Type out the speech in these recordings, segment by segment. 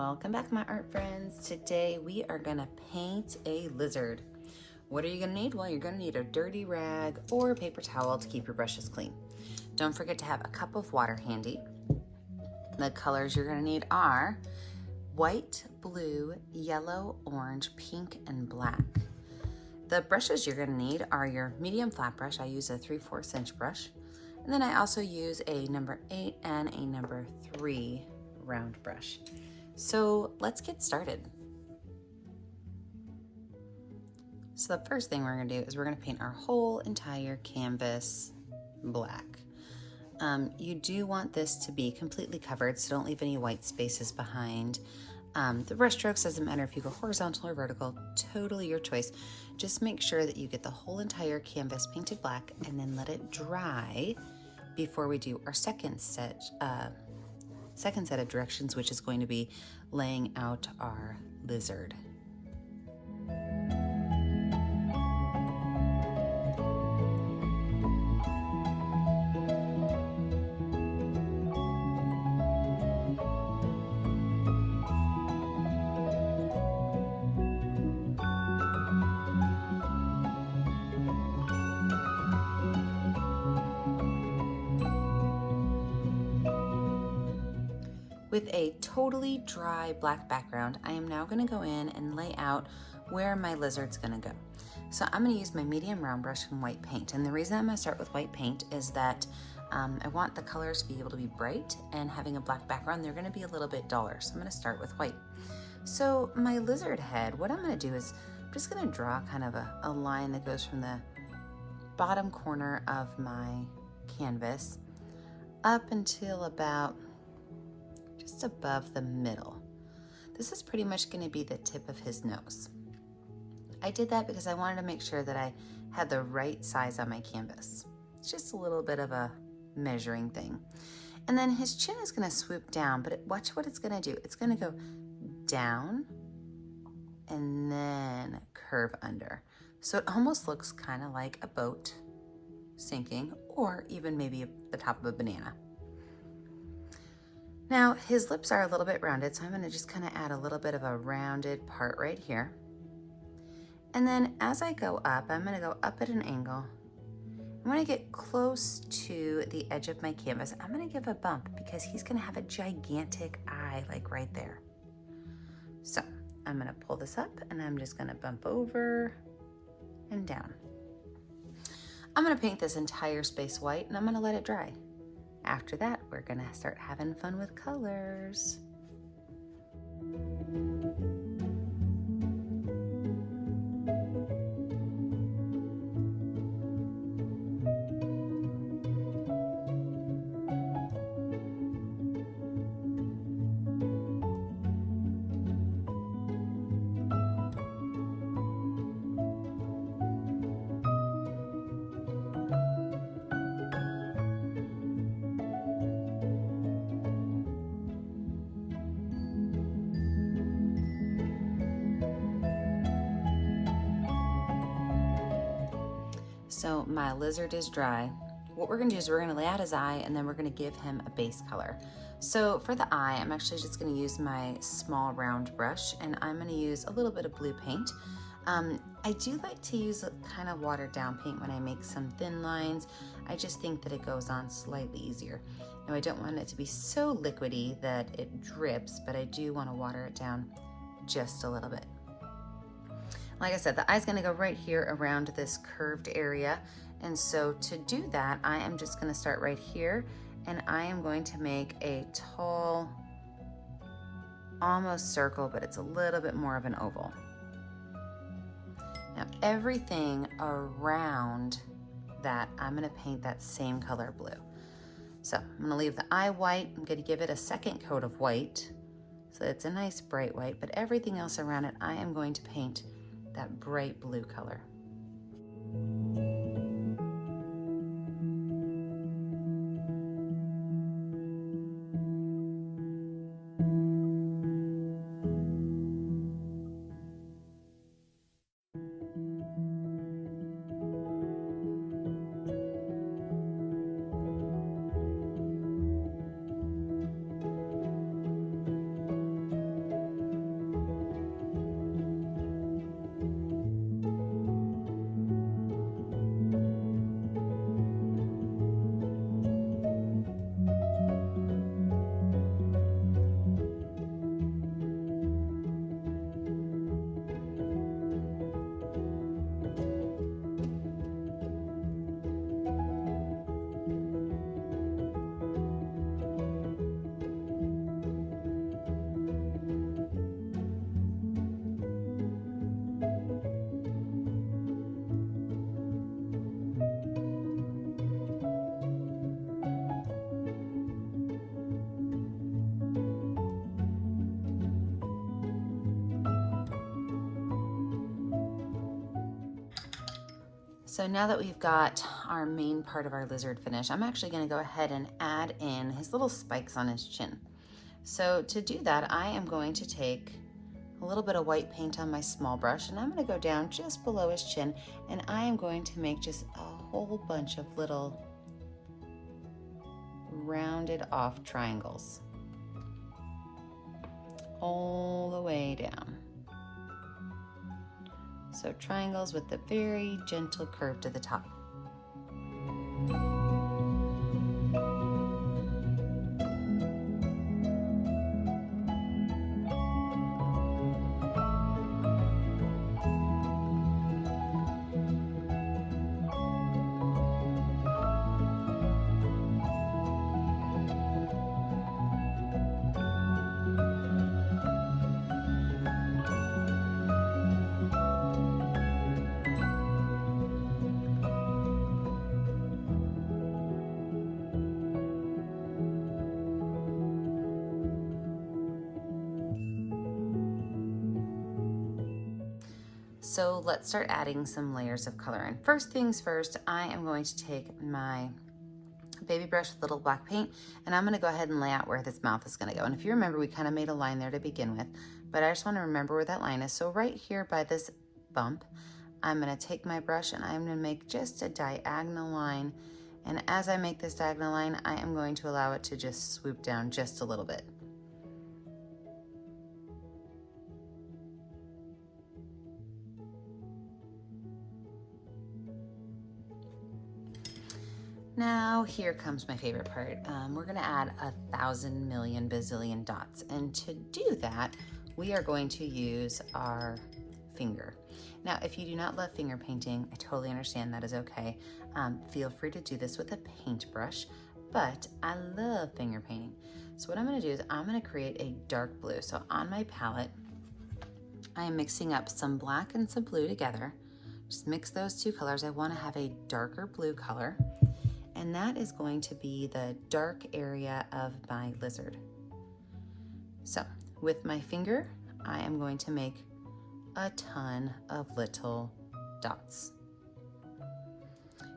Welcome back, my art friends. Today we are gonna paint a lizard. What are you gonna need? Well, you're gonna need a dirty rag or a paper towel to keep your brushes clean. Don't forget to have a cup of water handy. The colors you're gonna need are white, blue, yellow, orange, pink, and black. The brushes you're gonna need are your medium flat brush. I use a 3/4 inch brush. And then I also use a number 8 and a number 3 round brush. So let's get started. So the first thing we're gonna do is we're gonna paint our whole entire canvas black. You do want this to be completely covered, so don't leave any white spaces behind. The brush strokes, doesn't matter if you go horizontal or vertical, totally your choice. Just make sure that you get the whole entire canvas painted black and then let it dry before we do our second set of directions, which is going to be laying out our lizard. With a totally dry black background, I am now going to go in and lay out where my lizard's going to go. So I'm going to use my medium round brush and white paint. And the reason I'm going to start with white paint is that I want the colors to be able to be bright, and having a black background, they're going to be a little bit duller. So I'm going to start with white. So my lizard head, what I'm going to do is I'm just going to draw kind of a line that goes from the bottom corner of my canvas up until about just above the middle. This is pretty much going to be the tip of his nose. I did that because I wanted to make sure that I had the right size on my canvas. It's just a little bit of a measuring thing. And then his chin is going to swoop down, but watch what it's going to do. It's going to go down and then curve under. So it almost looks kind of like a boat sinking, or even maybe the top of a banana. Now, his lips are a little bit rounded, so I'm going to just kind of add a little bit of a rounded part right here. And then as I go up, I'm going to go up at an angle. And when I get close to the edge of my canvas, I'm going to give a bump because he's going to have a gigantic eye like right there. So I'm going to pull this up and I'm just going to bump over and down. I'm going to paint this entire space white and I'm going to let it dry. After that, we're gonna start having fun with colors. So my lizard is dry. What we're gonna do is we're gonna lay out his eye and then we're gonna give him a base color. So for the eye, I'm actually just gonna use my small round brush and I'm gonna use a little bit of blue paint. I do like to use a kind of watered down paint when I make some thin lines. I just think that it goes on slightly easier. Now I don't want it to be so liquidy that it drips, but I do wanna water it down just a little bit. Like I said, the eye's gonna go right here around this curved area. And so to do that, I am just gonna start right here and I am going to make a tall, almost circle, but it's a little bit more of an oval. Now everything around that, I'm gonna paint that same color blue. So I'm gonna leave the eye white. I'm gonna give it a second coat of white. So it's a nice bright white, but everything else around it, I am going to paint that bright blue color. So now that we've got our main part of our lizard finished, I'm actually going to go ahead and add in his little spikes on his chin. So to do that, I am going to take a little bit of white paint on my small brush, and I'm going to go down just below his chin, and I am going to make just a whole bunch of little rounded off triangles all the way down. So triangles with a very gentle curve to the top. So let's start adding some layers of color. And first things first, I am going to take my baby brush with little black paint, and I'm gonna go ahead and lay out where this mouth is gonna go. And if you remember, we kind of made a line there to begin with, but I just wanna remember where that line is. So right here by this bump, I'm gonna take my brush and I'm gonna make just a diagonal line. And as I make this diagonal line, I am going to allow it to just swoop down just a little bit. Now here comes my favorite part. We're gonna add 1,000 million bazillion dots. And to do that, we are going to use our finger. Now, if you do not love finger painting, I totally understand, that is okay. Feel free to do this with a paintbrush, but I love finger painting. So what I'm gonna do is I'm gonna create a dark blue. So on my palette, I am mixing up some black and some blue together. Just mix those two colors. I wanna have a darker blue color, and that is going to be the dark area of my lizard. So with my finger, I am going to make a ton of little dots.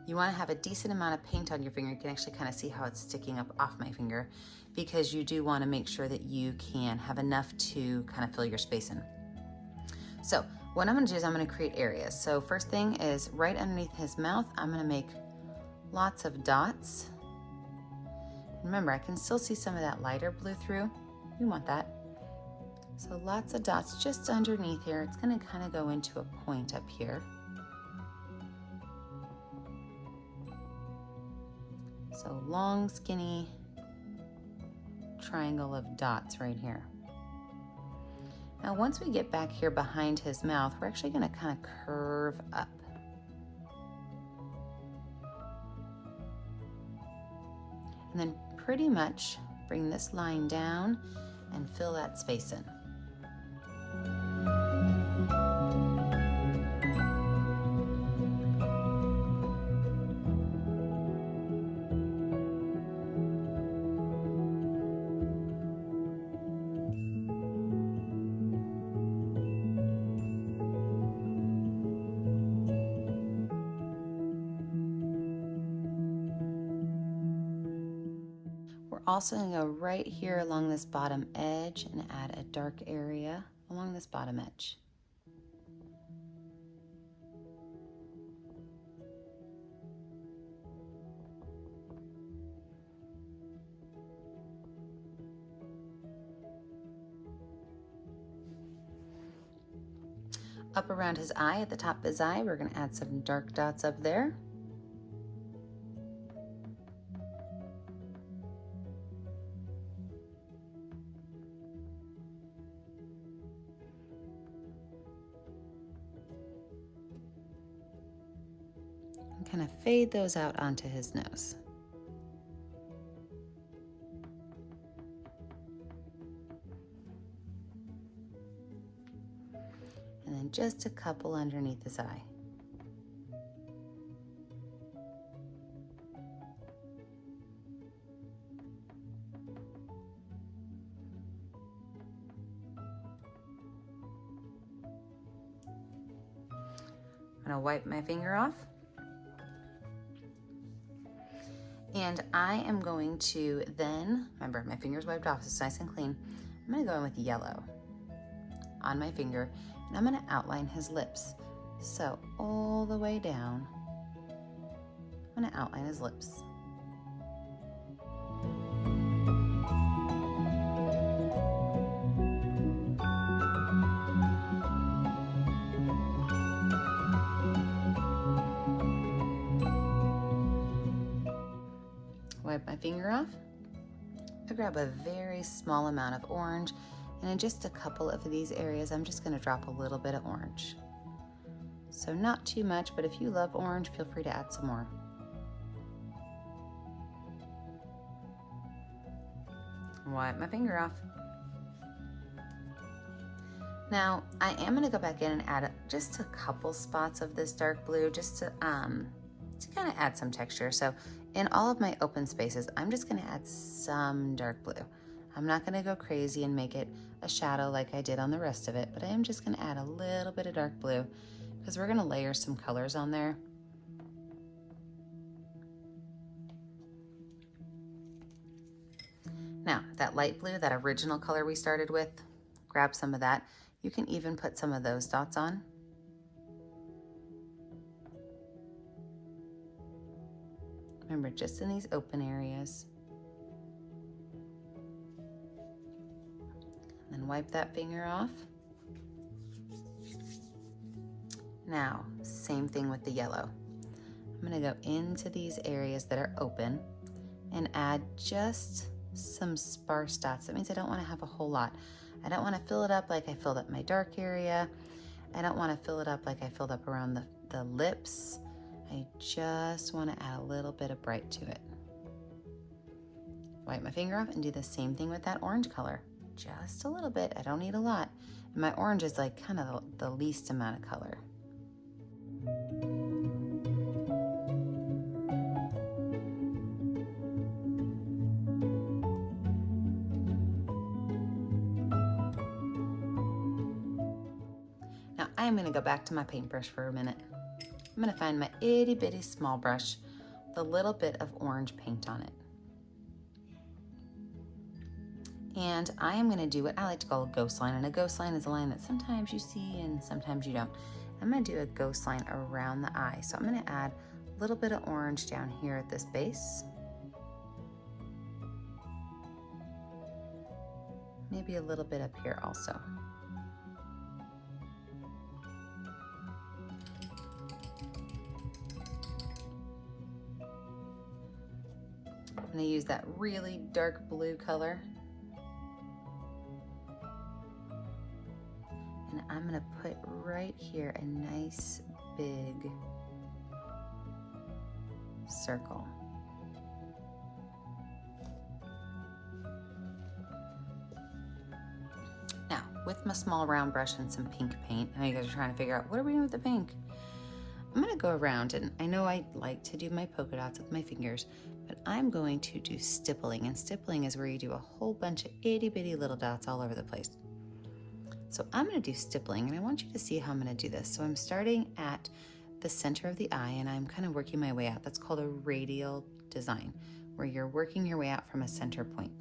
You want to have a decent amount of paint on your finger. You can actually kind of see how it's sticking up off my finger, because you do want to make sure that you can have enough to kind of fill your space in. So what I'm going to do is I'm going to create areas. So first thing is right underneath his mouth, I'm going to make lots of dots. Remember, I can still see some of that lighter blue through. You want that. So lots of dots just underneath here. It's going to kind of go into a point up here. So long, skinny triangle of dots right here. Now, once we get back here behind his mouth, we're actually going to kind of curve up. And then pretty much bring this line down and fill that space in. Also going to go right here along this bottom edge and add a dark area along this bottom edge. Up around his eye, at the top of his eye, we're going to add some dark dots up there. Kind of fade those out onto his nose. And then just a couple underneath his eye. I'm gonna wipe my finger off. And I am going to then, remember my finger's wiped off, so it's nice and clean. I'm gonna go in with yellow on my finger, and I'm gonna outline his lips. So all the way down, I'm gonna outline his lips. Wipe my finger off. I grab a very small amount of orange, and in just a couple of these areas, I'm just gonna drop a little bit of orange. So not too much, but if you love orange, feel free to add some more. Wipe my finger off. Now, I am gonna go back in and add just a couple spots of this dark blue just to kind of add some texture. So in all of my open spaces, I'm just gonna add some dark blue. I'm not gonna go crazy and make it a shadow like I did on the rest of it, but I am just gonna add a little bit of dark blue because we're gonna layer some colors on there. Now, that light blue, that original color we started with, grab some of that. You can even put some of those dots on. Remember, just in these open areas. And then wipe that finger off. Now, same thing with the yellow. I'm gonna go into these areas that are open and add just some sparse dots. That means I don't wanna have a whole lot. I don't wanna fill it up like I filled up my dark area. I don't wanna fill it up like I filled up around the lips. I just wanna add a little bit of bright to it. Wipe my finger off and do the same thing with that orange color. Just a little bit, I don't need a lot. And my orange is like kind of the least amount of color. Now I'm gonna go back to my paintbrush for a minute. I'm gonna find my itty bitty small brush with a little bit of orange paint on it. And I am gonna do what I like to call a ghost line. And a ghost line is a line that sometimes you see and sometimes you don't. I'm gonna do a ghost line around the eye. So I'm gonna add a little bit of orange down here at this base. Maybe a little bit up here also. I'm gonna use that really dark blue color. And I'm gonna put right here a nice big circle. Now, with my small round brush and some pink paint, I know you guys are trying to figure out, what are we doing with the pink? I'm gonna go around, and I know I like to do my polka dots with my fingers, but I'm going to do stippling. And stippling is where you do a whole bunch of itty bitty little dots all over the place. So I'm gonna do stippling, and I want you to see how I'm gonna do this. So I'm starting at the center of the eye, and I'm kind of working my way out. That's called a radial design, where you're working your way out from a center point.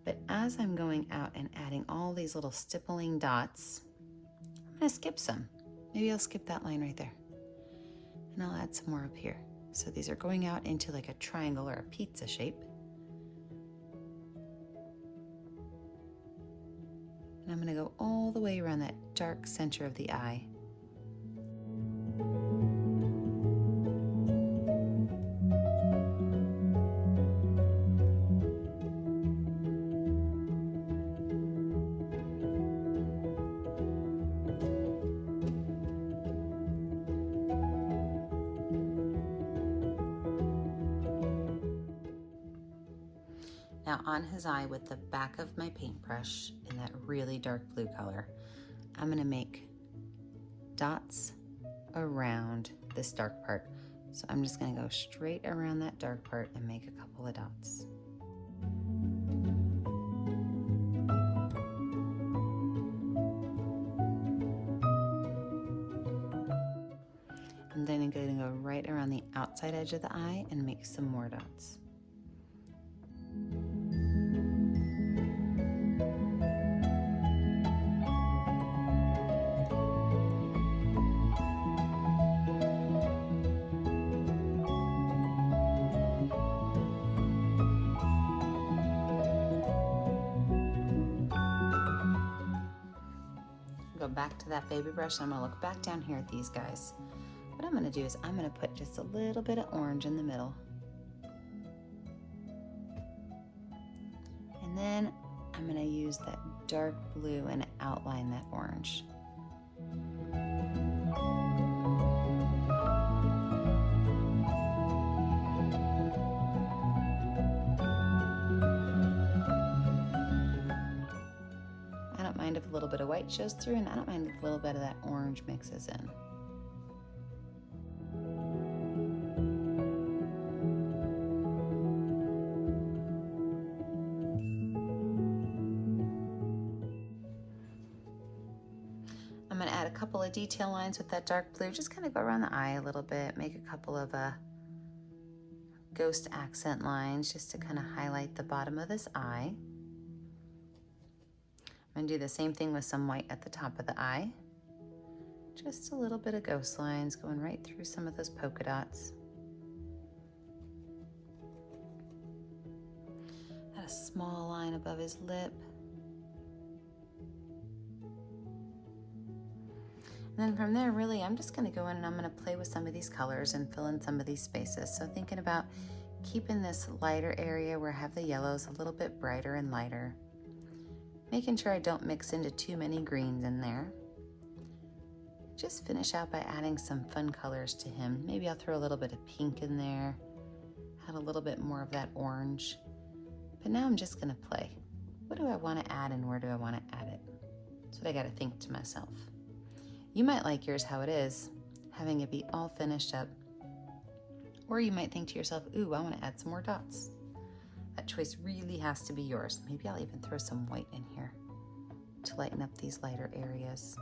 But as I'm going out and adding all these little stippling dots, I'm gonna skip some. Maybe I'll skip that line right there. And I'll add some more up here. So these are going out into like a triangle or a pizza shape. And I'm gonna go all the way around that dark center of the eye. Now on his eye with the back of my paintbrush in that really dark blue color, I'm gonna make dots around this dark part. So I'm just gonna go straight around that dark part and make a couple of dots. And then I'm gonna go right around the outside edge of the eye and make some more dots. back to that baby brush and I'm gonna look back down here at these guys. What I'm gonna do is I'm gonna put just a little bit of orange in the middle. And then I'm gonna use that dark blue and outline that orange. I don't mind if a little bit of white shows through, and I don't mind if a little bit of that orange mixes in. I'm going to add a couple of detail lines with that dark blue. Just kind of go around the eye a little bit, make a couple of ghost accent lines just to kind of highlight the bottom of this eye. I'm going to do the same thing with some white at the top of the eye. Just a little bit of ghost lines going right through some of those polka dots. Add a small line above his lip. And then from there, really, I'm just going to go in and I'm going to play with some of these colors and fill in some of these spaces. So thinking about keeping this lighter area where I have the yellows a little bit brighter and lighter. Making sure I don't mix into too many greens in there. Just finish out by adding some fun colors to him. Maybe I'll throw a little bit of pink in there. Add a little bit more of that orange. But now I'm just going to play. What do I want to add and where do I want to add it? That's what I got to think to myself. You might like yours how it is, having it be all finished up. Or you might think to yourself, ooh, I want to add some more dots. That choice really has to be yours. Maybe I'll even throw some white in here to lighten up these lighter areas.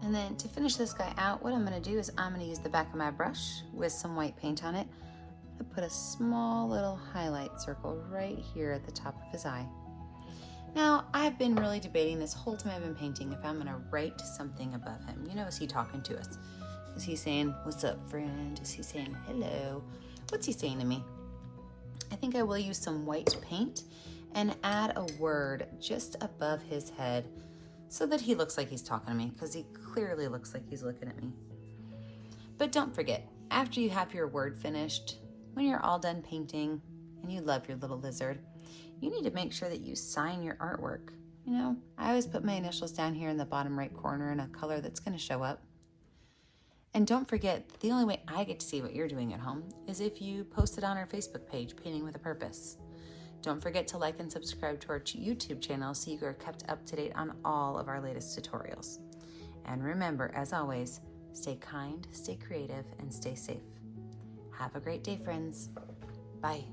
And then to finish this guy out, what I'm going to do is I'm going to use the back of my brush with some white paint on it. I'm going to put a small little highlight circle right here at the top of his eye. Now, I've been really debating this whole time I've been painting if I'm going to write something above him. You know, is he talking to us? Is he saying, what's up, friend? Is he saying, hello? What's he saying to me? I think I will use some white paint and add a word just above his head so that he looks like he's talking to me, because he clearly looks like he's looking at me. But don't forget, after you have your word finished, when you're all done painting and you love your little lizard, you need to make sure that you sign your artwork. You know, I always put my initials down here in the bottom right corner in a color that's going to show up. And don't forget, the only way I get to see what you're doing at home is if you post it on our Facebook page, Painting with a Purpose. Don't forget to like and subscribe to our YouTube channel so you are kept up to date on all of our latest tutorials. And remember, as always, stay kind, stay creative, and stay safe. Have a great day, friends. Bye.